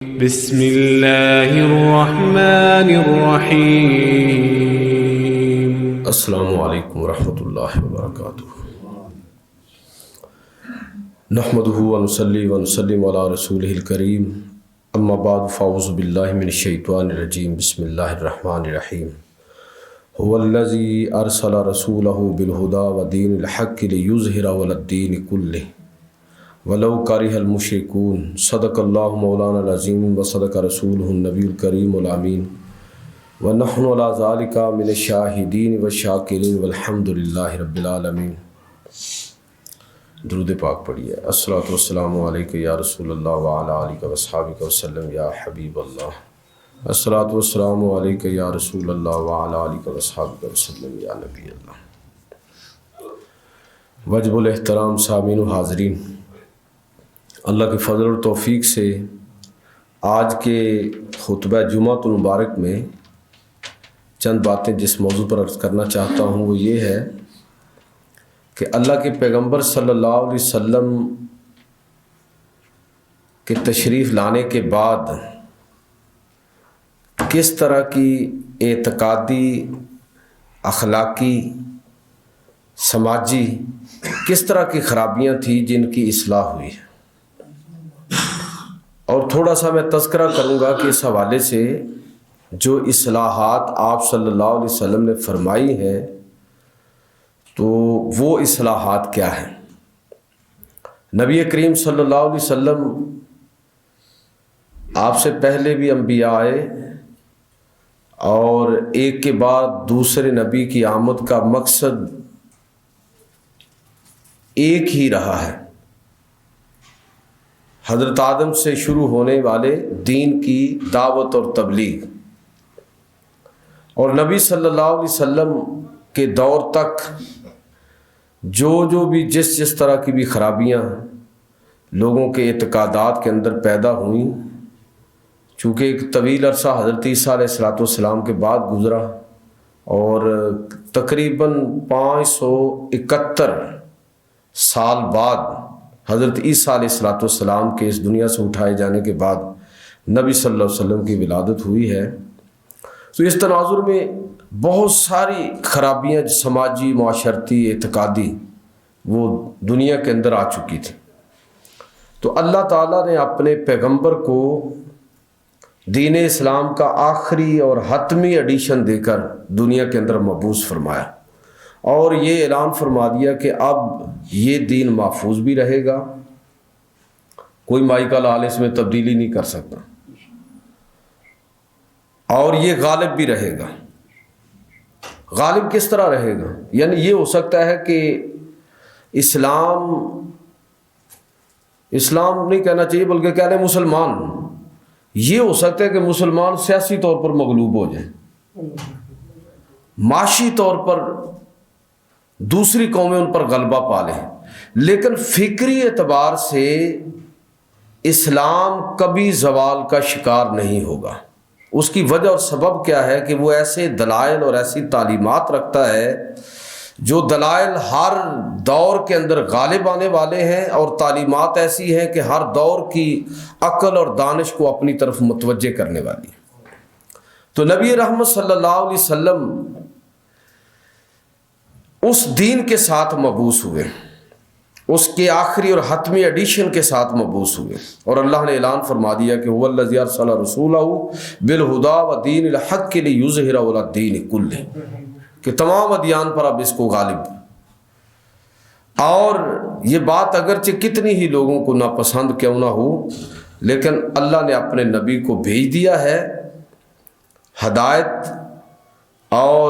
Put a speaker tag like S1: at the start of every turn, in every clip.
S1: بسم اللہ الرحمن الرحیم۔
S2: السلام علیکم ورحمۃ اللہ وبرکاتہ۔ نحمدہ ونصلی ونسلم علی رسولہ الکریم، اما بعد فاعوذ باللہ من الشیطان الرجیم، بسم اللہ الرحمن الرحیم۔ هو الذی ارسل رسولہ بالہدی ودین الحق لیظہرہ علی الدین کلہ ولو کرہ المشرکون۔ صدق اللہ مولانا العظیم وصدق رسولہ النبی الکریم الامین، ونحن علی ذالک من الشاہدین والشاکرین والحمد للہ رب العالمین۔ درود پاک پڑھیے۔ الصلاۃ والسلام علیک یا رسول اللہ وعلی آلک واصحابک وسلم یا حبیب اللہ۔ الصلاۃ والسلام علیک یا رسول اللہ وعلی آلک واصحابک وسلم یا نبی اللہ۔ وجب الاحترام سامعین و حاضرین، اللہ کے فضل اور توفیق سے آج کے خطبہ جمعۃ المبارک میں چند باتیں جس موضوع پر عرض کرنا چاہتا ہوں وہ یہ ہے کہ اللہ کے پیغمبر صلی اللہ علیہ وسلم کے تشریف لانے کے بعد کس طرح کی اعتقادی، اخلاقی، سماجی کس طرح کی خرابیاں تھیں جن کی اصلاح ہوئی ہے، اور تھوڑا سا میں تذکرہ کروں گا کہ اس حوالے سے جو اصلاحات آپ صلی اللہ علیہ وسلم نے فرمائی ہیں تو وہ اصلاحات کیا ہیں۔ نبی کریم صلی اللہ علیہ وسلم آپ سے پہلے بھی انبیاء آئے اور ایک کے بعد دوسرے نبی کی آمد کا مقصد ایک ہی رہا ہے، حضرت آدم سے شروع ہونے والے دین کی دعوت اور تبلیغ، اور نبی صلی اللہ علیہ وسلم کے دور تک جو بھی جس طرح کی بھی خرابیاں لوگوں کے اعتقادات کے اندر پیدا ہوئیں، چونکہ ایک طویل عرصہ حضرت عیسیٰ علیہ السلام کے بعد گزرا اور تقریباً 571 سال بعد حضرت عیسیٰ علیہ السلام کے اس دنیا سے اٹھائے جانے کے بعد نبی صلی اللہ علیہ وسلم کی ولادت ہوئی ہے۔ تو اس تناظر میں بہت ساری خرابیاں سماجی، معاشرتی، اعتقادی وہ دنیا کے اندر آ چکی تھی، تو اللہ تعالیٰ نے اپنے پیغمبر کو دین اسلام کا آخری اور حتمی ایڈیشن دے کر دنیا کے اندر مبعوث فرمایا، اور یہ اعلان فرما دیا کہ اب یہ دین محفوظ بھی رہے گا، کوئی مائی کا لال اس میں تبدیلی نہیں کر سکتا، اور یہ غالب بھی رہے گا۔ غالب کس طرح رہے گا؟ یعنی یہ ہو سکتا ہے کہ اسلام نہیں کہنا چاہیے بلکہ کہہ لیں مسلمان، یہ ہو سکتا ہے کہ مسلمان سیاسی طور پر مغلوب ہو جائیں، معاشی طور پر دوسری قومیں ان پر غلبہ پا لیں، لیکن فکری اعتبار سے اسلام کبھی زوال کا شکار نہیں ہوگا۔ اس کی وجہ اور سبب کیا ہے کہ وہ ایسے دلائل اور ایسی تعلیمات رکھتا ہے جو دلائل ہر دور کے اندر غالب آنے والے ہیں، اور تعلیمات ایسی ہیں کہ ہر دور کی عقل اور دانش کو اپنی طرف متوجہ کرنے والی ہیں۔ تو نبی رحمت صلی اللہ علیہ وسلم اس دین کے ساتھ مبعوث ہوئے، اس کے آخری اور حتمی ایڈیشن کے ساتھ مبعوث ہوئے، اور اللہ نے اعلان فرما دیا کہ هو الذی ارسل رسولہ بالہدی ودین الحق لیظہرہ علی الدین کلہ، کہ تمام ادیان پر اب اس کو غالب۔ اور یہ بات اگرچہ کتنی ہی لوگوں کو ناپسند کیوں نہ ہو، لیکن اللہ نے اپنے نبی کو بھیج دیا ہے ہدایت اور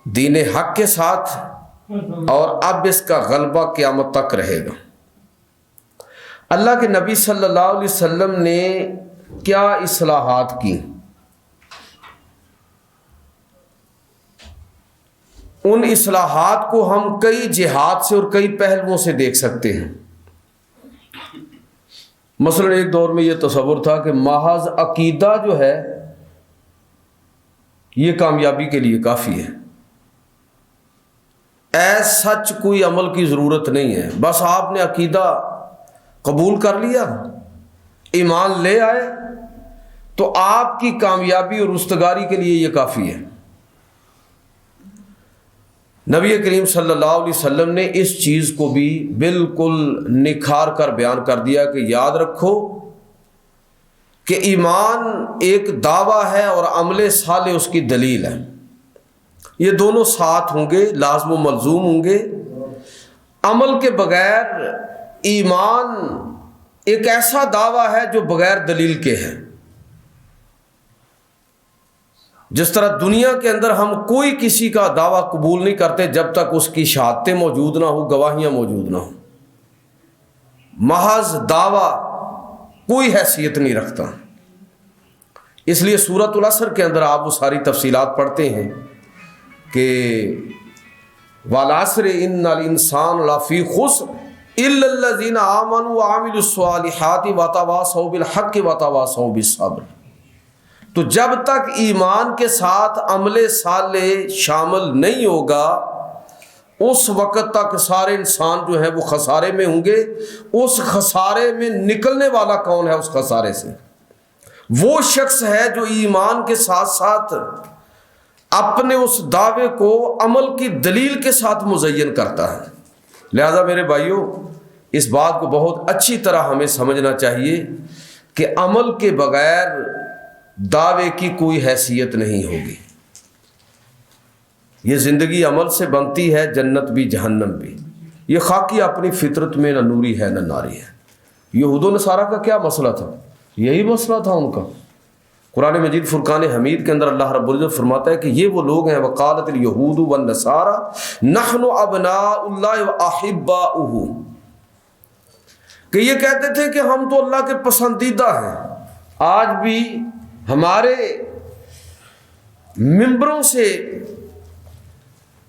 S2: دین حق کے ساتھ، اور اب اس کا غلبہ قیامت تک رہے گا۔ اللہ کے نبی صلی اللہ علیہ وسلم نے کیا اصلاحات کی؟ ان اصلاحات کو ہم کئی جہات سے اور کئی پہلوؤں سے دیکھ سکتے ہیں۔ مثلا ایک دور میں یہ تصور تھا کہ محض عقیدہ جو ہے یہ کامیابی کے لیے کافی ہے، سچ کوئی عمل کی ضرورت نہیں ہے، بس آپ نے عقیدہ قبول کر لیا، ایمان لے آئے تو آپ کی کامیابی اور رستگاری کے لیے یہ کافی ہے۔ نبی کریم صلی اللہ علیہ وسلم نے اس چیز کو بھی بالکل نکھار کر بیان کر دیا کہ یاد رکھو کہ ایمان ایک دعویٰ ہے اور عمل صالح اس کی دلیل ہے، یہ دونوں ساتھ ہوں گے، لازم و ملزوم ہوں گے۔ عمل کے بغیر ایمان ایک ایسا دعویٰ ہے جو بغیر دلیل کے ہے۔ جس طرح دنیا کے اندر ہم کوئی کسی کا دعویٰ قبول نہیں کرتے جب تک اس کی شہادتیں موجود نہ ہو، گواہیاں موجود نہ ہوں۔ محض دعویٰ کوئی حیثیت نہیں رکھتا۔ اس لیے سورۃ العصر کے اندر آپ وہ ساری تفصیلات پڑھتے ہیں کہ وَالْعَصْرِ إِنَّ الْإِنسَانَ لَفِي خُسْرٍ إِلَّا الَّذِينَ آمَنُوا وَعَمِلُوا الصَّالِحَاتِ وَتَوَاصَوْا بِالْحَقِّ وَتَوَاصَوْا بِالصَّبْرِ۔ تو جب تک ایمان کے ساتھ عمل صالح شامل نہیں ہوگا اس وقت تک سارے انسان جو ہیں وہ خسارے میں ہوں گے۔ اس خسارے میں نکلنے والا کون ہے اس خسارے سے؟ وہ شخص ہے جو ایمان کے ساتھ ساتھ اپنے اس دعوے کو عمل کی دلیل کے ساتھ مزین کرتا ہے۔ لہذا میرے بھائیوں، اس بات کو بہت اچھی طرح ہمیں سمجھنا چاہیے کہ عمل کے بغیر دعوے کی کوئی حیثیت نہیں ہوگی۔ یہ زندگی عمل سے بنتی ہے، جنت بھی جہنم بھی۔ یہ خاکی اپنی فطرت میں نہ نوری ہے نہ ناری ہے۔ یہود و نصارہ کا کیا مسئلہ تھا؟ یہی مسئلہ تھا ان کا۔ قرآن مجید فرقان حمید کے اندر اللہ رب العزت فرماتا ہے کہ یہ وہ لوگ ہیں وقالت الیہود والنصارى نحن ابناء اللہ واحباؤہ، کہ یہ کہتے تھے کہ ہم تو اللہ کے پسندیدہ ہیں۔ آج بھی ہمارے ممبروں سے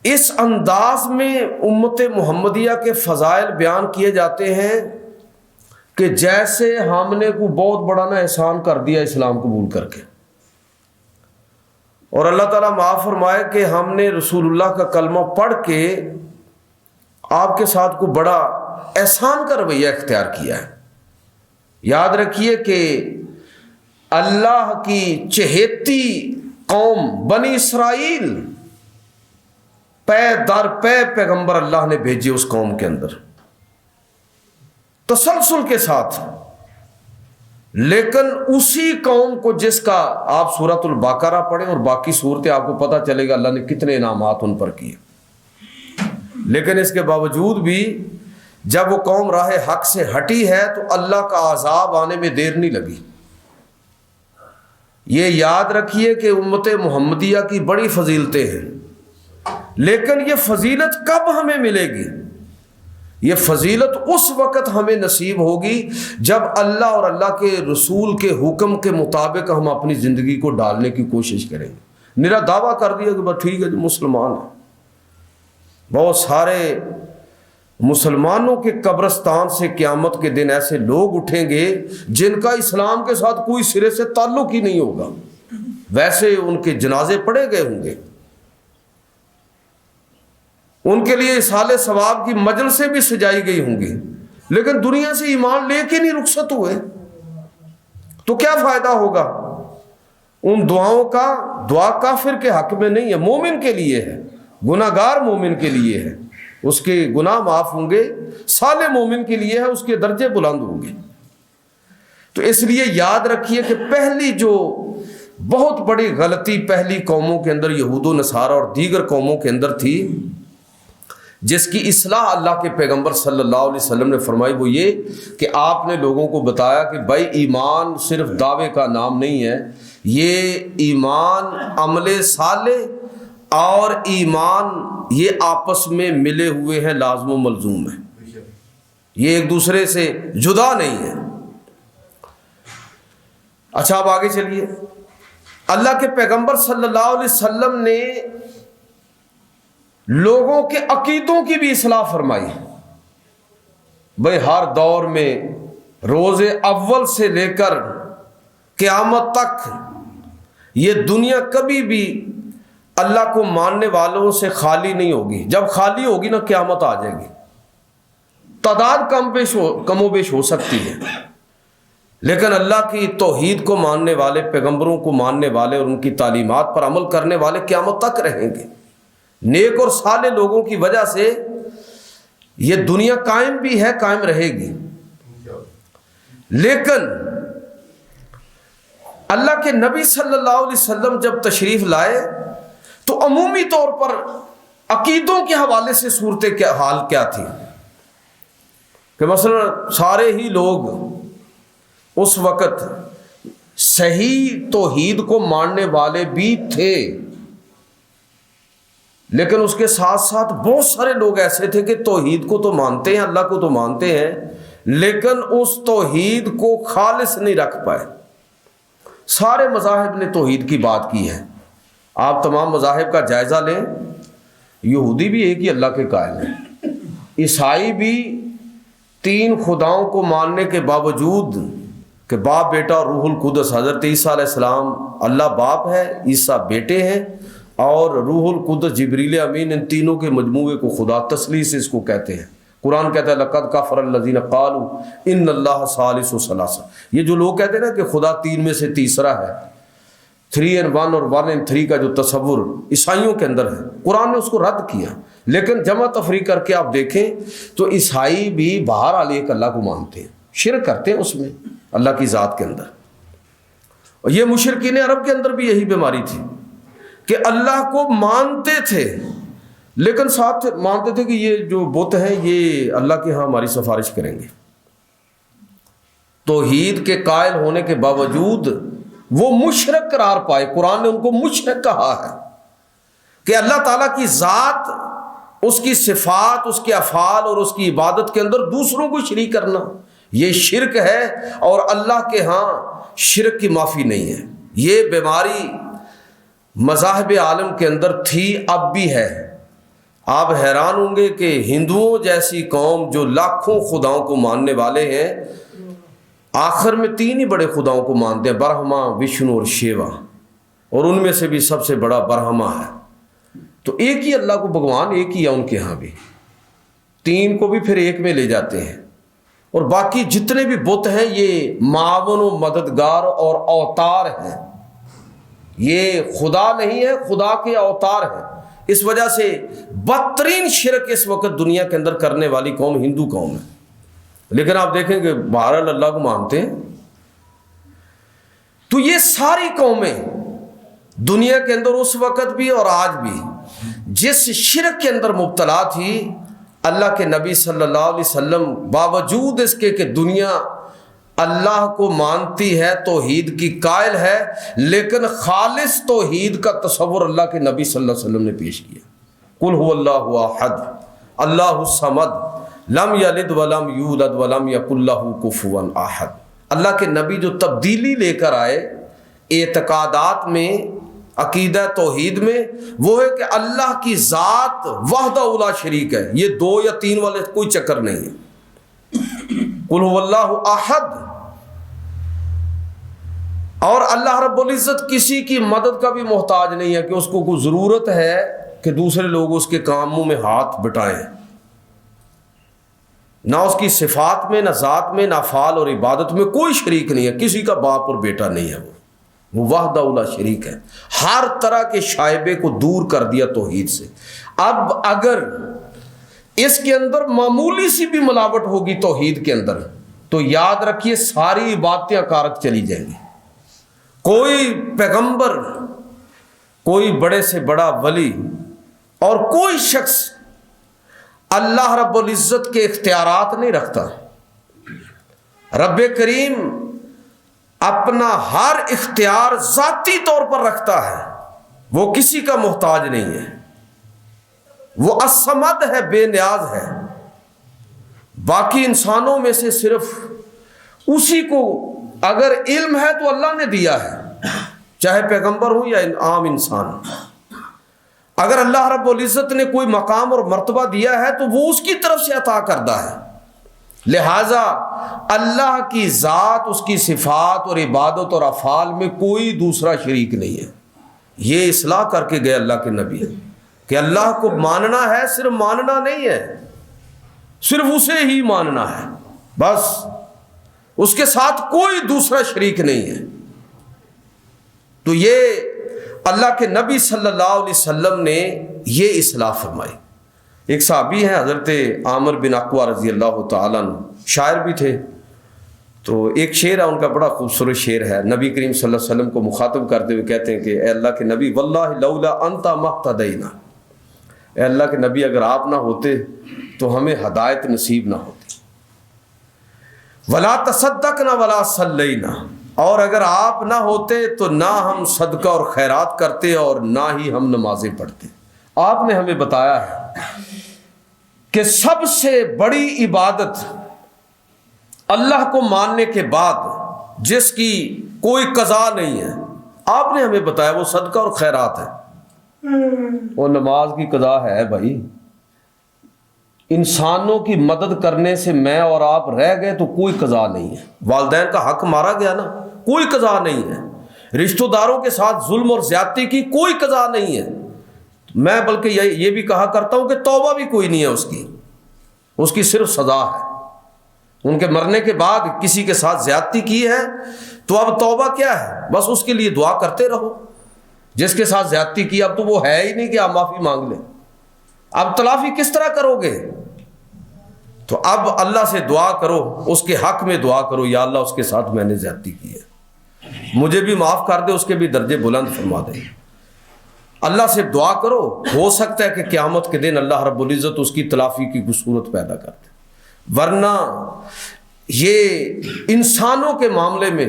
S2: اس انداز میں امت محمدیہ کے فضائل بیان کیے جاتے ہیں کہ جیسے ہم نے کوئی بہت بڑا نا احسان کر دیا اسلام قبول کر کے، اور اللہ تعالیٰ معاف فرمائے کہ ہم نے رسول اللہ کا کلمہ پڑھ کے آپ کے ساتھ کوئی بڑا احسان کا رویہ اختیار کیا ہے۔ یاد رکھیے کہ اللہ کی چہیتی قوم بنی اسرائیل پے در پے پیغمبر اللہ نے بھیجے اس قوم کے اندر تسلسل کے ساتھ، لیکن اسی قوم کو جس کا آپ سورۃ البقرہ پڑھیں اور باقی صورتیں آپ کو پتہ چلے گا اللہ نے کتنے انعامات ان پر کیے، لیکن اس کے باوجود بھی جب وہ قوم راہ حق سے ہٹی ہے تو اللہ کا عذاب آنے میں دیر نہیں لگی۔ یہ یاد رکھیے کہ امت محمدیہ کی بڑی فضیلتیں ہیں، لیکن یہ فضیلت کب ہمیں ملے گی؟ یہ فضیلت اس وقت ہمیں نصیب ہوگی جب اللہ اور اللہ کے رسول کے حکم کے مطابق ہم اپنی زندگی کو ڈالنے کی کوشش کریں گے۔ میرا دعویٰ کر دیا کہ بس ٹھیک ہے جو مسلمان ہیں، بہت سارے مسلمانوں کے قبرستان سے قیامت کے دن ایسے لوگ اٹھیں گے جن کا اسلام کے ساتھ کوئی سرے سے تعلق ہی نہیں ہوگا، ویسے ان کے جنازے پڑھے گئے ہوں گے، ان کے لیے اصحال ثواب کی مجلسیں بھی سجائی گئی ہوں گی، لیکن دنیا سے ایمان لے کے نہیں رخصت ہوئے، تو کیا فائدہ ہوگا ان دعاؤں کا؟ دعا کافر کے حق میں نہیں ہے، مومن کے لیے ہے، گناہ گار مومن کے لیے ہے، اس کے گناہ معاف ہوں گے، صالح مومن کے لیے ہے، اس کے درجے بلند ہوں گے۔ تو اس لیے یاد رکھیے کہ پہلی جو بہت بڑی غلطی پہلی قوموں کے اندر یہود و نصارہ اور دیگر قوموں کے اندر تھی، جس کی اصلاح اللہ کے پیغمبر صلی اللہ علیہ وسلم نے فرمائی، وہ یہ کہ آپ نے لوگوں کو بتایا کہ بھائی ایمان صرف دعوے کا نام نہیں ہے، یہ ایمان عمل صالح اور ایمان یہ آپس میں ملے ہوئے ہیں، لازم و ملزوم ہے، یہ ایک دوسرے سے جدا نہیں ہے۔ اچھا اب آگے چلیے، اللہ کے پیغمبر صلی اللہ علیہ وسلم نے لوگوں کے عقیدوں کی بھی اصلاح فرمائی۔ بھئی ہر دور میں روز اول سے لے کر قیامت تک یہ دنیا کبھی بھی اللہ کو ماننے والوں سے خالی نہیں ہوگی۔ جب خالی ہوگی نا قیامت آ جائے گی، تعداد کم و بیش ہو سکتی ہے، لیکن اللہ کی توحید کو ماننے والے، پیغمبروں کو ماننے والے اور ان کی تعلیمات پر عمل کرنے والے قیامت تک رہیں گے۔ نیک اور صالح لوگوں کی وجہ سے یہ دنیا قائم بھی ہے، قائم رہے گی۔ لیکن اللہ کے نبی صلی اللہ علیہ وسلم جب تشریف لائے تو عمومی طور پر عقیدوں کے حوالے سے صورت حال کیا تھی کہ مثلا سارے ہی لوگ اس وقت صحیح توحید کو ماننے والے بھی تھے، لیکن اس کے ساتھ ساتھ بہت سارے لوگ ایسے تھے کہ توحید کو تو مانتے ہیں، اللہ کو تو مانتے ہیں، لیکن اس توحید کو خالص نہیں رکھ پائے۔ سارے مذاہب نے توحید کی بات کی ہے، آپ تمام مذاہب کا جائزہ لیں، یہودی بھی ایک ہی اللہ کے قائل ہیں، عیسائی بھی 3 خداؤں کو ماننے کے باوجود کہ باپ بیٹا اور روح القدس، حضرت عیسیٰ علیہ السلام اللہ باپ ہے، عیسیٰ بیٹے ہیں، اور روح القدس جبریل امین، ان تینوں کے مجموعے کو خدا تثلیث اس کو کہتے ہیں۔ قرآن کہتا ہے لقد کفر الذین قالوا ان اللہ ثالث ثلاثہ، یہ جو لوگ کہتے ہیں نا کہ خدا 3 میں سے تیسرا ہے، 3 in 1 اور 1 in 3 کا جو تصور عیسائیوں کے اندر ہے، قرآن نے اس کو رد کیا۔ لیکن جمع تفریق کر کے آپ دیکھیں تو عیسائی بھی بہرحال ایک اللہ کو مانتے ہیں، شرک کرتے ہیں اس میں اللہ کی ذات کے اندر۔ اور یہ مشرکین عرب کے اندر بھی یہی بیماری تھی کہ اللہ کو مانتے تھے لیکن ساتھ مانتے تھے کہ یہ جو بت ہیں یہ اللہ کے ہاں ہماری سفارش کریں گے۔ توحید کے قائل ہونے کے باوجود وہ مشرک قرار پائے، قرآن نے ان کو مشرک کہا ہے کہ اللہ تعالیٰ کی ذات، اس کی صفات، اس کے افعال اور اس کی عبادت کے اندر دوسروں کو شریک کرنا یہ شرک ہے، اور اللہ کے ہاں شرک کی معافی نہیں ہے۔ یہ بیماری مذاہب عالم کے اندر تھی، اب بھی ہے۔ آپ حیران ہوں گے کہ ہندوؤں جیسی قوم جو لاکھوں خداؤں کو ماننے والے ہیں، آخر میں 3 ہی بڑے خداؤں کو مانتے ہیں، برہما، وشنو اور شیوا، اور ان میں سے بھی سب سے بڑا برہما ہے۔ تو ایک ہی اللہ کو بھگوان ایک ہی ہے ان کے ہاں بھی، 3 کو بھی پھر ایک میں لے جاتے ہیں، اور باقی جتنے بھی بت ہیں یہ معاون و مددگار اور اوتار ہیں، یہ خدا نہیں ہے، خدا کے اوتار ہیں۔ اس وجہ سے بدترین شرک اس وقت دنیا کے اندر کرنے والی قوم ہندو قوم ہے، لیکن آپ دیکھیں کہ بہرحال اللہ کو مانتے ہیں۔ تو یہ ساری قومیں دنیا کے اندر اس وقت بھی اور آج بھی جس شرک کے اندر مبتلا تھی، اللہ کے نبی صلی اللہ علیہ وسلم باوجود اس کے کہ دنیا اللہ کو مانتی ہے، توحید کی قائل ہے، لیکن خالص توحید کا تصور اللہ کے نبی صلی اللہ علیہ وسلم نے پیش کیا۔ قل هو اللہ احد اللہ الصمد لم یلد ولم یولد ولم یکن لہ کفوا احد۔ اللہ کے نبی جو تبدیلی لے کر آئے اعتقادات میں، عقیدہ توحید میں، وہ ہے کہ اللہ کی ذات وحدہ لا شریک ہے، یہ 2 یا 3 والے کوئی چکر نہیں ہے۔ قل هو اللہ احد، اور اللہ رب العزت کسی کی مدد کا بھی محتاج نہیں ہے کہ اس کو کوئی ضرورت ہے کہ دوسرے لوگ اس کے کاموں میں ہاتھ بٹائیں، نہ اس کی صفات میں، نہ ذات میں، نہ افعال اور عبادت میں کوئی شریک نہیں ہے، کسی کا باپ اور بیٹا نہیں ہے، وہ وحدہ لا شریک ہے، ہر طرح کے شائبے کو دور کر دیا توحید سے۔ اب اگر اس کے اندر معمولی سی بھی ملاوٹ ہوگی توحید کے اندر تو یاد رکھیے ساری عبادتیں کارک چلی جائیں گی۔ کوئی پیغمبر، کوئی بڑے سے بڑا ولی اور کوئی شخص اللہ رب العزت کے اختیارات نہیں رکھتا۔ رب کریم اپنا ہر اختیار ذاتی طور پر رکھتا ہے، وہ کسی کا محتاج نہیں ہے، وہ الصمد ہے، بے نیاز ہے۔ باقی انسانوں میں سے صرف اسی کو اگر علم ہے تو اللہ نے دیا ہے، چاہے پیغمبر ہو یا عام انسان۔ اگر اللہ رب العزت نے کوئی مقام اور مرتبہ دیا ہے تو وہ اس کی طرف سے عطا کردہ ہے، لہٰذا اللہ کی ذات، اس کی صفات اور عبادت اور افعال میں کوئی دوسرا شریک نہیں ہے۔ یہ اصلاح کر کے گئے اللہ کے نبی کہ اللہ کو ماننا ہے، صرف ماننا نہیں ہے، صرف اسے ہی ماننا ہے بس۔ اس کے ساتھ کوئی دوسرا شریک نہیں ہے۔ تو یہ اللہ کے نبی صلی اللہ علیہ وسلم نے یہ اصلاح فرمائی۔ ایک صحابی ہیں حضرت عامر بن اقوا رضی اللہ تعالیٰ عنہ، شاعر بھی تھے، تو ایک شعر ہے ان کا، بڑا خوبصورت شعر ہے، نبی کریم صلی اللہ علیہ وسلم کو مخاطب کرتے ہوئے کہتے ہیں کہ اے اللہ کے نبی، واللہ لولا انت مہتدینا، اے اللہ کے نبی اگر آپ نہ ہوتے تو ہمیں ہدایت نصیب نہ ہوتی، ولا تصدقنا ولا صلینا، اور اگر آپ نہ ہوتے تو نہ ہم صدقہ اور خیرات کرتے اور نہ ہی ہم نمازیں پڑھتے۔ آپ نے ہمیں بتایا ہے کہ سب سے بڑی عبادت اللہ کو ماننے کے بعد جس کی کوئی قضا نہیں ہے، آپ نے ہمیں بتایا وہ صدقہ اور خیرات ہے۔ وہ نماز کی قضا ہے بھائی، انسانوں کی مدد کرنے سے میں اور آپ رہ گئے تو کوئی قضا نہیں ہے، والدین کا حق مارا گیا نا، کوئی قضا نہیں ہے، رشتہ داروں کے ساتھ ظلم اور زیادتی کی کوئی قضا نہیں ہے، میں بلکہ یہ بھی کہا کرتا ہوں کہ توبہ بھی کوئی نہیں ہے اس کی صرف سزا ہے۔ ان کے مرنے کے بعد کسی کے ساتھ زیادتی کی ہے تو اب توبہ کیا ہے، بس اس کے لیے دعا کرتے رہو۔ جس کے ساتھ زیادتی کی اب تو وہ ہے ہی نہیں کہ آپ معافی مانگ لیں، اب تلافی کس طرح کرو گے؟ تو اب اللہ سے دعا کرو، اس کے حق میں دعا کرو، یا اللہ اس کے ساتھ میں نے زیادتی کی ہے، مجھے بھی معاف کر دے، اس کے بھی درجے بلند فرما دے۔ اللہ سے دعا کرو، ہو سکتا ہے کہ قیامت کے دن اللہ رب العزت اس کی تلافی کی صورت پیدا کر دے، ورنہ یہ انسانوں کے معاملے میں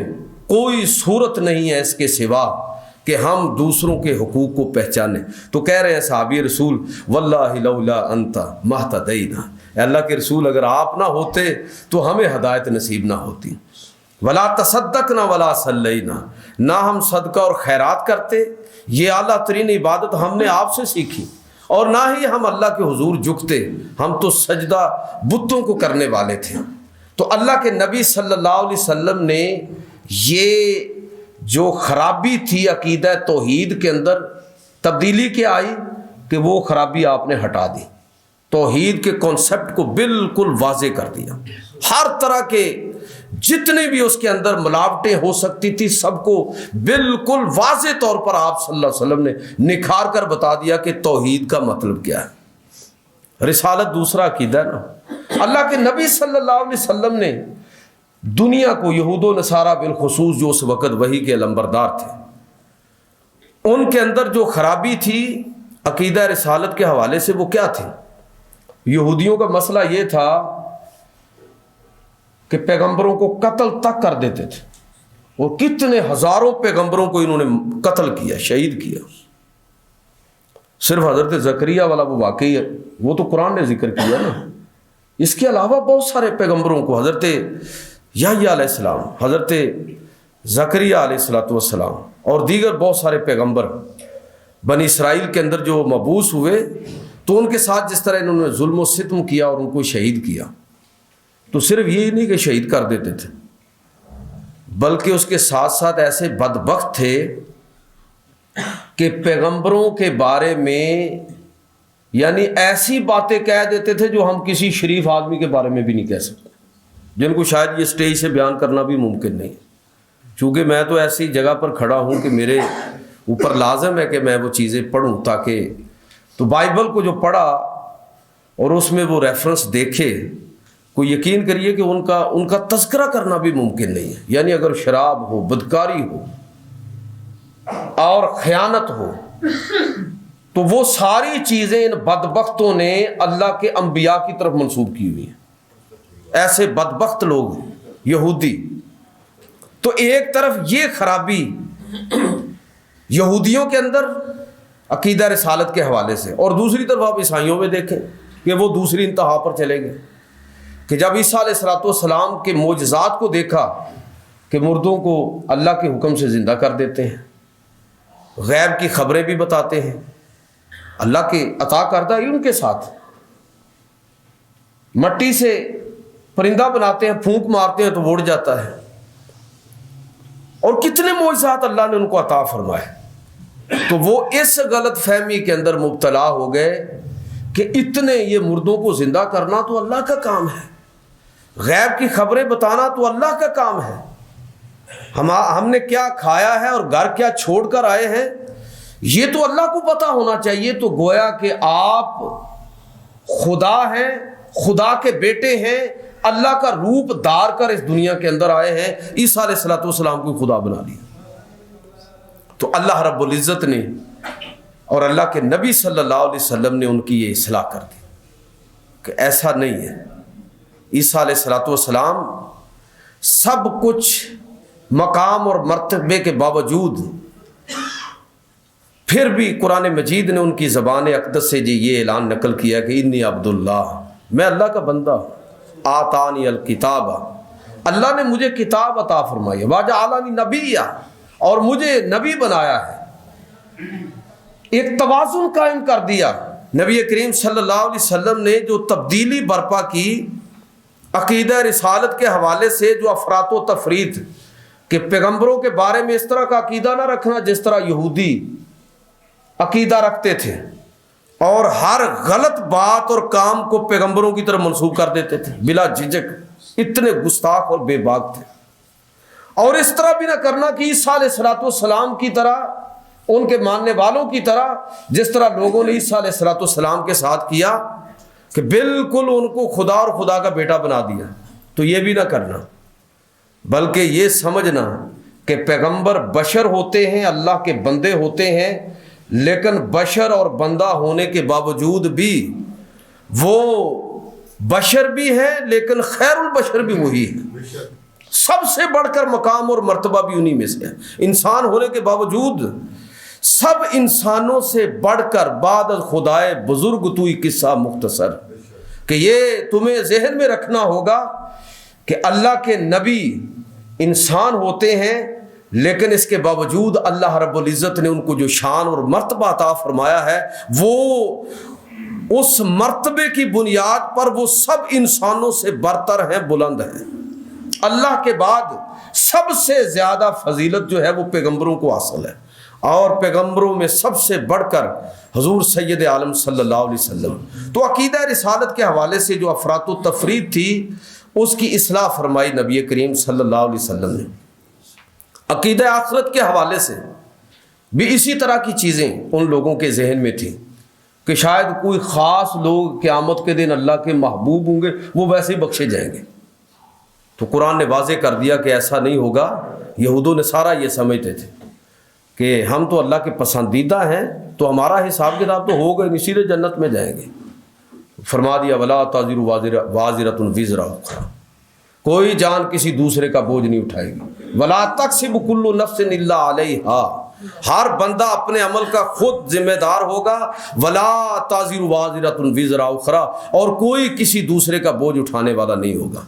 S2: کوئی صورت نہیں ہے اس کے سوا کہ ہم دوسروں کے حقوق کو پہچانیں۔ تو کہہ رہے ہیں صحابی رسول، واللہ لولا انت مہتدینا، اے اللہ کے رسول اگر آپ نہ ہوتے تو ہمیں ہدایت نصیب نہ ہوتی، ولا تصدقنا ولا صلینا، نہ ہم صدقہ اور خیرات کرتے، یہ اعلیٰ ترین عبادت ہم نے آپ سے سیکھی، اور نہ ہی ہم اللہ کے حضور جھکتے، ہم تو سجدہ بتوں کو کرنے والے تھے۔ تو اللہ کے نبی صلی اللہ علیہ وسلم نے یہ جو خرابی تھی عقیدہ توحید کے اندر، تبدیلی کیا آئی کہ وہ خرابی آپ نے ہٹا دی، توحید کے کانسیپٹ کو بالکل واضح کر دیا، ہر طرح کے جتنے بھی اس کے اندر ملاوٹیں ہو سکتی تھی سب کو بالکل واضح طور پر آپ صلی اللہ علیہ وسلم نے نکھار کر بتا دیا کہ توحید کا مطلب کیا ہے۔ رسالت دوسرا عقیدہ ہے نا۔ اللہ کے نبی صلی اللہ علیہ وسلم نے دنیا کو، یہود و نصارہ بالخصوص جو اس وقت وحی کے علمبردار تھے، ان کے اندر جو خرابی تھی عقیدہ رسالت کے حوالے سے وہ کیا تھی؟ یہودیوں کا مسئلہ یہ تھا کہ پیغمبروں کو قتل تک کر دیتے تھے، اور کتنے ہزاروں پیغمبروں کو انہوں نے قتل کیا، شہید کیا۔ صرف حضرت زکریا والا وہ واقعی ہے، وہ تو قرآن نے ذکر کیا نا، اس کے علاوہ بہت سارے پیغمبروں کو، حضرت یحییٰ علیہ السلام، حضرت زکریا علیہ السلام اور دیگر بہت سارے پیغمبر بنی اسرائیل کے اندر جو مبعوث ہوئے، تو ان کے ساتھ جس طرح انہوں نے ظلم و ستم کیا اور ان کو شہید کیا، تو صرف یہی نہیں کہ شہید کر دیتے تھے، بلکہ اس کے ساتھ ساتھ ایسے بدبخت تھے کہ پیغمبروں کے بارے میں یعنی ایسی باتیں کہہ دیتے تھے جو ہم کسی شریف آدمی کے بارے میں بھی نہیں کہہ سکتے، جن کو شاید یہ سٹیج سے بیان کرنا بھی ممکن نہیں، چونکہ میں تو ایسی جگہ پر کھڑا ہوں کہ میرے اوپر لازم ہے کہ میں وہ چیزیں پڑھوں، تاکہ تو بائبل کو جو پڑھا اور اس میں وہ ریفرنس دیکھے، کو یقین کریے کہ ان کا تذکرہ کرنا بھی ممکن نہیں ہے۔ یعنی اگر شراب ہو، بدکاری ہو اور خیانت ہو، تو وہ ساری چیزیں ان بدبختوں نے اللہ کے انبیاء کی طرف منسوب کی ہوئی ہیں، ایسے بدبخت لوگ یہودی۔ تو ایک طرف یہ خرابی یہودیوں کے اندر عقیدہ رسالت کے حوالے سے، اور دوسری طرف آپ عیسائیوں میں دیکھیں کہ وہ دوسری انتہا پر چلے گئے، کہ جب عیسیٰ علیہ السلام کے معجزات کو دیکھا کہ مردوں کو اللہ کے حکم سے زندہ کر دیتے ہیں، غیب کی خبریں بھی بتاتے ہیں، اللہ کے عطا کردہ ہی ان کے ساتھ، مٹی سے پرندہ بناتے ہیں، پھونک مارتے ہیں تو وہ اڑ جاتا ہے، اور کتنے معجزات اللہ نے ان کو عطا فرمائے، تو وہ اس غلط فہمی کے اندر مبتلا ہو گئے کہ اتنے یہ مردوں کو زندہ کرنا تو اللہ کا کام ہے، غیب کی خبریں بتانا تو اللہ کا کام ہے. ہم نے کیا کھایا ہے اور گھر کیا چھوڑ کر آئے ہیں یہ تو اللہ کو پتہ ہونا چاہیے. تو گویا کہ آپ خدا ہیں, خدا کے بیٹے ہیں, اللہ کا روپ دار کر اس دنیا کے اندر آئے ہیں. عیسیٰ علیہ الصلوۃ والسلام کو خدا بنا لیا. تو اللہ رب العزت نے اور اللہ کے نبی صلی اللہ علیہ وسلم نے ان کی یہ اصلاح کر دی کہ ایسا نہیں ہے. عیسیٰ علیہ الصلوۃ والسلام سب کچھ مقام اور مرتبے کے باوجود پھر بھی قرآن مجید نے ان کی زبان اقدس سے جی یہ اعلان نقل کیا کہ انی عبداللہ, میں اللہ کا بندہ ہوں. آتانی الکتاب, اللہ نے مجھے کتاب عطا فرمائی ہے. وجعلنی نبیّا, اور مجھے نبی بنایا ہے. ایک توازن قائم کر دیا. نبی کریم صلی اللہ علیہ وسلم نے جو تبدیلی برپا کی عقیدہ رسالت کے حوالے سے, جو افراط و تفریط کہ پیغمبروں کے بارے میں اس طرح کا عقیدہ نہ رکھنا جس طرح یہودی عقیدہ رکھتے تھے, اور ہر غلط بات اور کام کو پیغمبروں کی طرف منسوب کر دیتے تھے بلا جھجک. اتنے گستاخ اور بے باک تھے. اور اس طرح بھی نہ کرنا کہ عیسیٰ علیہ الصلوۃ والسلام کی طرح, ان کے ماننے والوں کی طرح, جس طرح لوگوں نے عیسیٰ علیہ الصلوۃ والسلام کے ساتھ کیا کہ بالکل ان کو خدا اور خدا کا بیٹا بنا دیا. تو یہ بھی نہ کرنا, بلکہ یہ سمجھنا کہ پیغمبر بشر ہوتے ہیں, اللہ کے بندے ہوتے ہیں, لیکن بشر اور بندہ ہونے کے باوجود بھی وہ بشر بھی ہے لیکن خیر البشر بھی وہی ہے. سب سے بڑھ کر مقام اور مرتبہ بھی انہی میں سے ہے. انسان ہونے کے باوجود سب انسانوں سے بڑھ کر بعد از خدائے بزرگ توئی قصہ مختصر, کہ یہ تمہیں ذہن میں رکھنا ہوگا کہ اللہ کے نبی انسان ہوتے ہیں, لیکن اس کے باوجود اللہ رب العزت نے ان کو جو شان اور مرتبہ عطا فرمایا ہے وہ اس مرتبے کی بنیاد پر وہ سب انسانوں سے برتر ہیں, بلند ہیں. اللہ کے بعد سب سے زیادہ فضیلت جو ہے وہ پیغمبروں کو حاصل ہے, اور پیغمبروں میں سب سے بڑھ کر حضور سید عالم صلی اللہ علیہ وسلم. تو عقیدہ رسالت کے حوالے سے جو افراط و تفریط تھی اس کی اصلاح فرمائی نبی کریم صلی اللہ علیہ وسلم نے. عقیدہ آخرت کے حوالے سے بھی اسی طرح کی چیزیں ان لوگوں کے ذہن میں تھیں کہ شاید کوئی خاص لوگ قیامت کے دن اللہ کے محبوب ہوں گے, وہ ویسے ہی بخشے جائیں گے. تو قرآن نے واضح کر دیا کہ ایسا نہیں ہوگا. یہود و نصارہ یہ سمجھتے تھے کہ ہم تو اللہ کے پسندیدہ ہیں, تو ہمارا حساب کتاب تو ہوگا نہیں, سیدھے جنت میں جائیں گے. فرما دیا ولا تزر وازرۃ وزر اخری, کوئی جان کسی دوسرے کا بوجھ نہیں اٹھائے گی. ولا تکسب کل نفس الا علیہا, ہر بندہ اپنے عمل کا خود ذمہ دار ہوگا. ولا تزر وازرۃ وزر اخری, اور کوئی کسی دوسرے کا بوجھ اٹھانے والا نہیں ہوگا.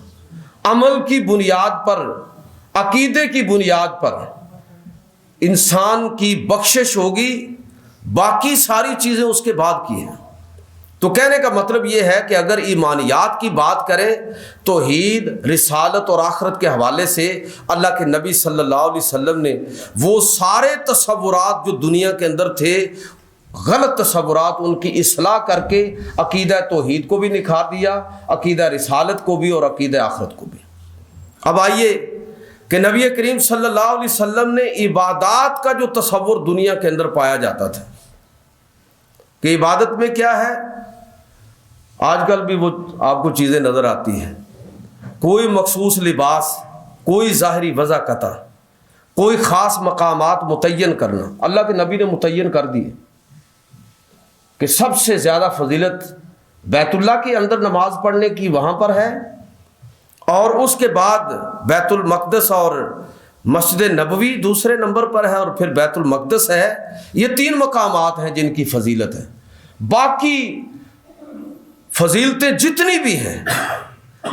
S2: عمل کی بنیاد پر, عقیدے کی بنیاد پر انسان کی بخشش ہوگی, باقی ساری چیزیں اس کے بعد کی ہیں. تو کہنے کا مطلب یہ ہے کہ اگر ایمانیات کی بات کریں, توحید, رسالت اور آخرت کے حوالے سے اللہ کے نبی صلی اللہ علیہ وسلم نے وہ سارے تصورات جو دنیا کے اندر تھے, غلط تصورات, ان کی اصلاح کر کے عقیدہ توحید کو بھی نکھار دیا, عقیدہ رسالت کو بھی اور عقیدہ آخرت کو بھی. اب آئیے کہ نبی کریم صلی اللہ علیہ وسلم نے عبادات کا جو تصور دنیا کے اندر پایا جاتا تھا کہ عبادت میں کیا ہے, آج کل بھی وہ آپ کو چیزیں نظر آتی ہیں. کوئی مخصوص لباس, کوئی ظاہری وضاحت, کوئی خاص مقامات متعین کرنا. اللہ کے نبی نے متعین کر دیے کہ سب سے زیادہ فضیلت بیت اللہ کے اندر نماز پڑھنے کی وہاں پر ہے, اور اس کے بعد بیت المقدس اور مسجد نبوی دوسرے نمبر پر ہے, اور پھر بیت المقدس ہے. یہ 3 مقامات ہیں جن کی فضیلت ہے. باقی فضیلتیں جتنی بھی ہیں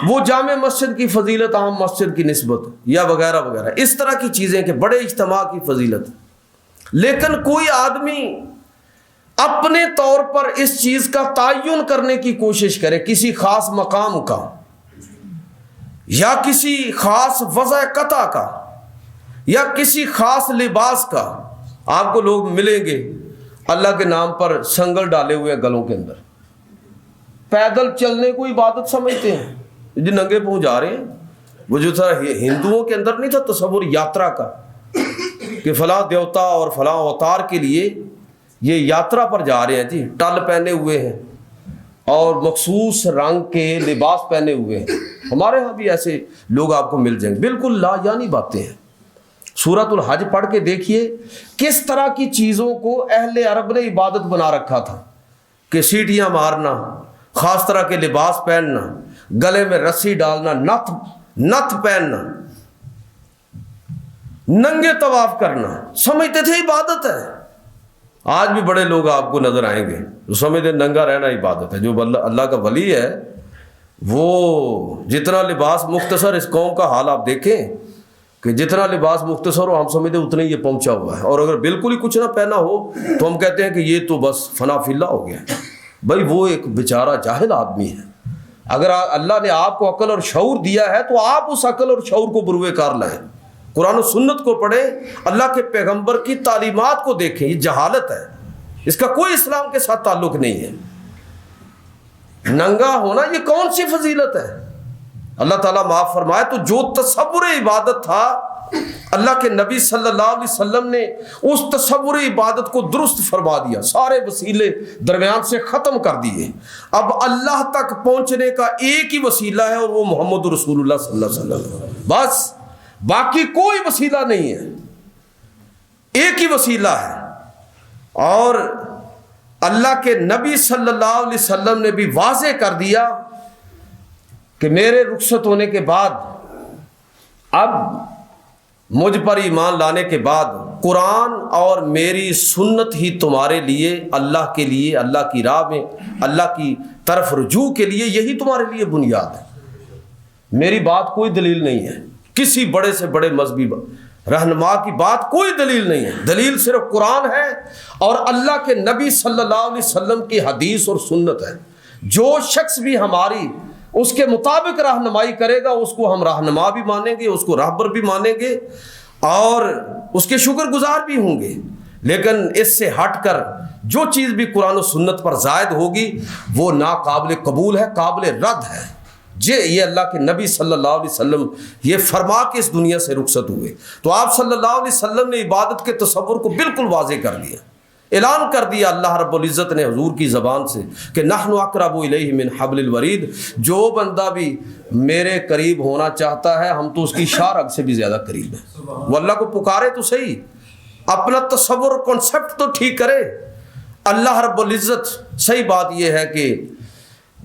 S2: وہ جامع مسجد کی فضیلت عام مسجد کی نسبت یا وغیرہ وغیرہ, اس طرح کی چیزیں کہ بڑے اجتماع کی فضیلت. لیکن کوئی آدمی اپنے طور پر اس چیز کا تعین کرنے کی کوشش کرے, کسی خاص مقام کا یا کسی خاص وضع قطع کا یا کسی خاص لباس کا. آپ کو لوگ ملیں گے اللہ کے نام پر سنگل ڈالے ہوئے گلوں کے اندر, پیدل چلنے کو عبادت سمجھتے ہیں. جو ننگے پاؤں جا رہے ہیں، وہ جو تھا ہندوؤں کے اندر نہیں تھا تصور یاترا کا کہ فلاں دیوتا اور فلاں اوتار کے لیے یہ یاترا پر جا رہے ہیں جی، ٹل پہنے ہوئے ہیں اور مخصوص رنگ کے لباس پہنے ہوئے ہیں. ہمارے ہاں بھی ایسے لوگ آپ کو مل جائیں گے. بالکل لا یعنی باتیں ہیں. سورۃ الحج پڑھ کے دیکھیے کس طرح کی چیزوں کو اہل عرب نے عبادت بنا رکھا تھا کہ سیٹیاں مارنا، خاص طرح کے لباس پہننا، گلے میں رسی ڈالنا، نتھ پہننا، ننگے طواف کرنا، سمجھتے تھے عبادت ہے. آج بھی بڑے لوگ آپ کو نظر آئیں گے جو سمجھتے ننگا رہنا عبادت ہے. جو اللہ کا ولی ہے وہ جتنا لباس مختصر، اس قوم کا حال آپ دیکھیں کہ جتنا لباس مختصر ہو ہم سمجھتے اتنا ہی یہ پہنچا ہوا ہے، اور اگر بالکل ہی کچھ نہ پہنا ہو تو ہم کہتے ہیں کہ یہ تو بس فنا فی اللہ ہو گیا. بھائی وہ ایک بیچارہ جاہل آدمی ہے. اگر اللہ نے آپ کو عقل اور شعور دیا ہے تو آپ اس عقل اور شعور کو بروئے کار لائیں، قرآن و سنت کو پڑھیں، اللہ کے پیغمبر کی تعلیمات کو دیکھیں. یہ جہالت ہے، اس کا کوئی اسلام کے ساتھ تعلق نہیں ہے. ننگا ہونا یہ کون سی فضیلت ہے؟ اللہ تعالیٰ معاف فرمائے. تو جو تصور عبادت تھا اللہ کے نبی صلی اللہ علیہ وسلم نے اس تصور عبادت کو درست فرما دیا، سارے وسیلے درمیان سے ختم کر دیے. اب اللہ تک پہنچنے کا ایک ہی وسیلہ ہے اور وہ محمد رسول اللہ صلی اللہ علیہ وسلم. بس باقی کوئی وسیلہ نہیں ہے، ایک ہی وسیلہ ہے. اور اللہ کے نبی صلی اللہ علیہ وسلم نے بھی واضح کر دیا کہ میرے رخصت ہونے کے بعد، اب مجھ پر ایمان لانے کے بعد قرآن اور میری سنت ہی تمہارے لیے، اللہ کے لیے، اللہ کی راہ میں اللہ کی طرف رجوع کے لیے یہی تمہارے لیے بنیاد ہے. میری بات کوئی دلیل نہیں ہے، کسی بڑے سے بڑے مذہبی رہنما کی بات کوئی دلیل نہیں ہے. دلیل صرف قرآن ہے اور اللہ کے نبی صلی اللہ علیہ وسلم کی حدیث اور سنت ہے. جو شخص بھی ہماری اس کے مطابق رہنمائی کرے گا اس کو ہم رہنما بھی مانیں گے، اس کو راہبر بھی مانیں گے اور اس کے شکر گزار بھی ہوں گے. لیکن اس سے ہٹ کر جو چیز بھی قرآن و سنت پر زائد ہوگی وہ ناقابل قبول ہے، قابل رد ہے. یہ اللہ کے نبی صلی اللہ علیہ وسلم یہ فرما کے اس دنیا سے رخصت ہوئے. تو آپ صلی اللہ علیہ وسلم نے عبادت کے تصور کو بالکل واضح کر دیا، اعلان کر دیا اللہ رب العزت نے حضور کی زبان سے کہ نحن اقرب الیہ من حبل الورید. جو بندہ بھی میرے قریب ہونا چاہتا ہے ہم تو اس کی شارگ سے بھی زیادہ قریب ہیں. وہ اللہ کو پکارے تو صحیح، اپنا تصور کنسپٹ تو ٹھیک کرے. اللہ رب العزت، صحیح بات یہ ہے کہ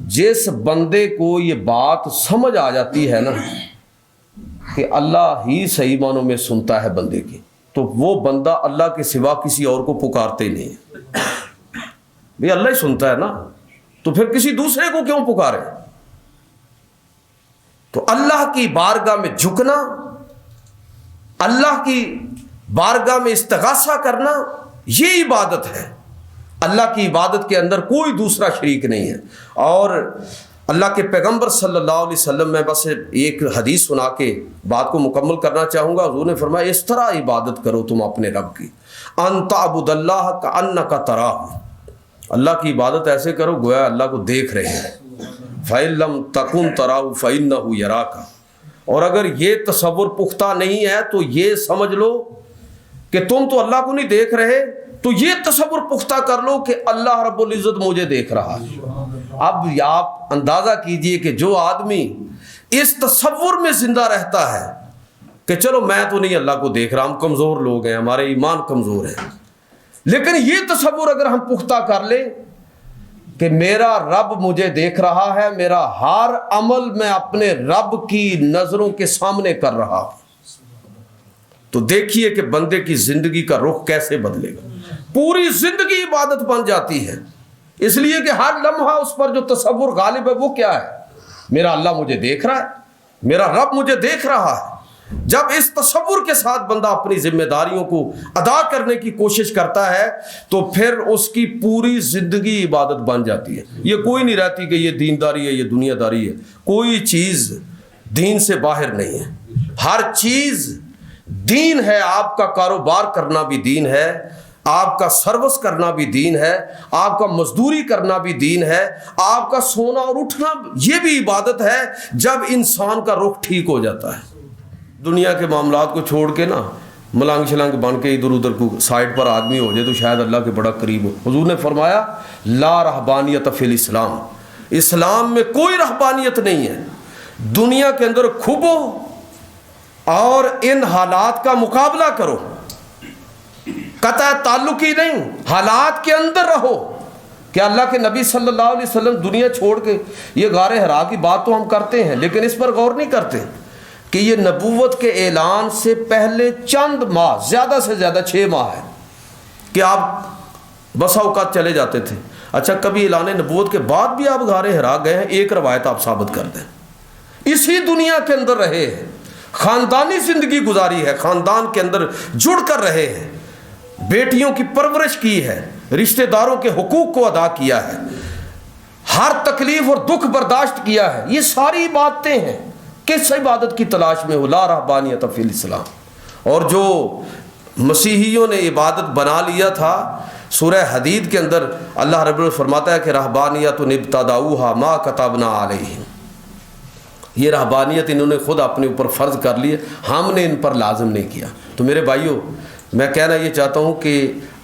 S2: جس بندے کو یہ بات سمجھ آ جاتی ہے نا کہ اللہ ہی صحیح معنوں میں سنتا ہے بندے کی، تو وہ بندہ اللہ کے سوا کسی اور کو پکارتے نہیں ہے. بھئی اللہ ہی سنتا ہے نا، تو پھر کسی دوسرے کو کیوں پکارے؟ تو اللہ کی بارگاہ میں جھکنا، اللہ کی بارگاہ میں استغاثہ کرنا، یہ عبادت ہے. اللہ کی عبادت کے اندر کوئی دوسرا شریک نہیں ہے. اور اللہ کے پیغمبر صلی اللہ علیہ وسلم، میں بس ایک حدیث سنا کے بات کو مکمل کرنا چاہوں گا. حضور نے فرمایا اس طرح عبادت کرو تم اپنے رب کی، ان تعبد اللہ کأنک تراہ. اللہ کی عبادت ایسے کرو گویا اللہ کو دیکھ رہے ہیں. فإن لم تکن تراہ فإنہ یراک. اور اگر یہ تصور پختہ نہیں ہے تو یہ سمجھ لو کہ تم تو اللہ کو نہیں دیکھ رہے، تو یہ تصور پختہ کر لو کہ اللہ رب العزت مجھے دیکھ رہا ہے. اب آپ اندازہ کیجئے کہ جو آدمی اس تصور میں زندہ رہتا ہے کہ چلو میں تو نہیں اللہ کو دیکھ رہا، ہم کمزور لوگ ہیں، ہمارے ایمان کمزور ہیں، لیکن یہ تصور اگر ہم پختہ کر لیں کہ میرا رب مجھے دیکھ رہا ہے، میرا ہر عمل میں اپنے رب کی نظروں کے سامنے کر رہا ہوں، تو دیکھیے کہ بندے کی زندگی کا رخ کیسے بدلے گا. پوری زندگی عبادت بن جاتی ہے، اس لیے کہ ہر لمحہ اس پر جو تصور غالب ہے وہ کیا ہے؟ میرا اللہ مجھے دیکھ رہا ہے، میرا رب مجھے دیکھ رہا ہے. جب اس تصور کے ساتھ بندہ اپنی ذمہ داریوں کو ادا کرنے کی کوشش کرتا ہے تو پھر اس کی پوری زندگی عبادت بن جاتی ہے. یہ کوئی نہیں رہتی کہ یہ دینداری ہے، یہ دنیا داری ہے. کوئی چیز دین سے باہر نہیں ہے، ہر چیز دین ہے. آپ کا کاروبار کرنا بھی دین ہے، آپ کا سروس کرنا بھی دین ہے، آپ کا مزدوری کرنا بھی دین ہے، آپ کا سونا اور اٹھنا یہ بھی عبادت ہے جب انسان کا رخ ٹھیک ہو جاتا ہے۔ دنیا کے معاملات کو چھوڑ کے نا ملانگ شلانگ بن کے ادھر ادھر کو سائڈ پر آدمی ہو جائے تو شاید اللہ کے بڑا قریب ہو۔ حضور نے فرمایا لا رہبانیت فی الاسلام، اسلام میں کوئی رہبانیت نہیں ہے۔ دنیا کے اندر کھبو اور ان حالات کا مقابلہ کرو، قطع تعلق ہی نہیں، حالات کے اندر رہو۔ کہ اللہ کے نبی صلی اللہ علیہ وسلم دنیا چھوڑ کے، یہ غار حرا کی بات تو ہم کرتے ہیں لیکن اس پر غور نہیں کرتے کہ یہ نبوت کے اعلان سے پہلے چند ماہ، زیادہ سے زیادہ 6 ماہ ہے کہ آپ بسا اوقات چلے جاتے تھے۔ اچھا کبھی اعلان نبوت کے بعد بھی آپ غار حرا گئے ہیں؟ ایک روایت آپ ثابت کر دیں۔ اسی دنیا کے اندر رہے ہیں، خاندانی زندگی گزاری ہے، خاندان کے اندر جڑ کر رہے ہیں، بیٹیوں کی پرورش کی ہے، رشتہ داروں کے حقوق کو ادا کیا ہے، ہر تکلیف اور دکھ برداشت کیا ہے۔ یہ ساری باتیں ہیں کس عبادت کی تلاش میں ہو؟ لا رہبانیت فی الاسلام۔ اور جو مسیحیوں نے عبادت بنا لیا تھا، سورہ حدید کے اندر اللہ رب العزت فرماتا ہے کہ رہبانیت ابتدعوها ما کتبنا علیہم، یہ رہبانیت انہوں نے خود اپنے اوپر فرض کر لی ہے، ہم نے ان پر لازم نہیں کیا۔ تو میرے بھائیوں، میں کہنا یہ چاہتا ہوں کہ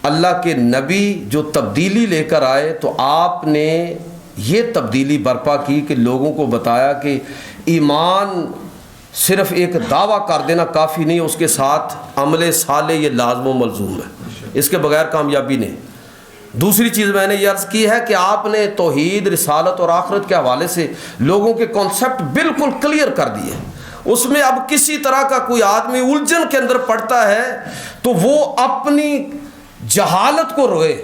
S2: اللہ کے نبی جو تبدیلی لے کر آئے تو آپ نے یہ تبدیلی برپا کی کہ لوگوں کو بتایا کہ ایمان صرف ایک دعویٰ کر دینا کافی نہیں، اس کے ساتھ عمل صالح یہ لازم و ملزوم ہے، اس کے بغیر کامیابی نہیں۔ دوسری چیز میں نے یہ عرض کی ہے کہ آپ نے توحید، رسالت اور آخرت کے حوالے سے لوگوں کے کانسیپٹ بالکل کلیئر کر دیے۔ اس میں اب کسی طرح کا کوئی آدمی الجھن کے اندر پڑتا ہے تو وہ اپنی جہالت کو روئے،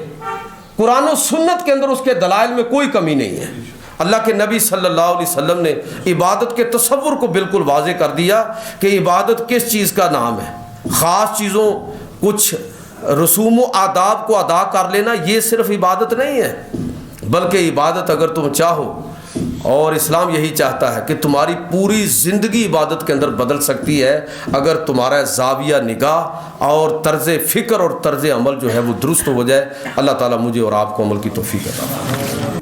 S2: قرآن و سنت کے اندر اس کے دلائل میں کوئی کمی نہیں ہے۔ اللہ کے نبی صلی اللہ علیہ وسلم نے عبادت کے تصور کو بالکل واضح کر دیا کہ عبادت کس چیز کا نام ہے۔ خاص چیزوں، کچھ رسوم و آداب کو ادا کر لینا یہ صرف عبادت نہیں ہے، بلکہ عبادت اگر تم چاہو، اور اسلام یہی چاہتا ہے کہ تمہاری پوری زندگی عبادت کے اندر بدل سکتی ہے اگر تمہارا زاویہ نگاہ اور طرز فکر اور طرز عمل جو ہے وہ درست ہو جائے۔ اللہ تعالیٰ مجھے اور آپ کو عمل کی توفیق عطا فرمائے۔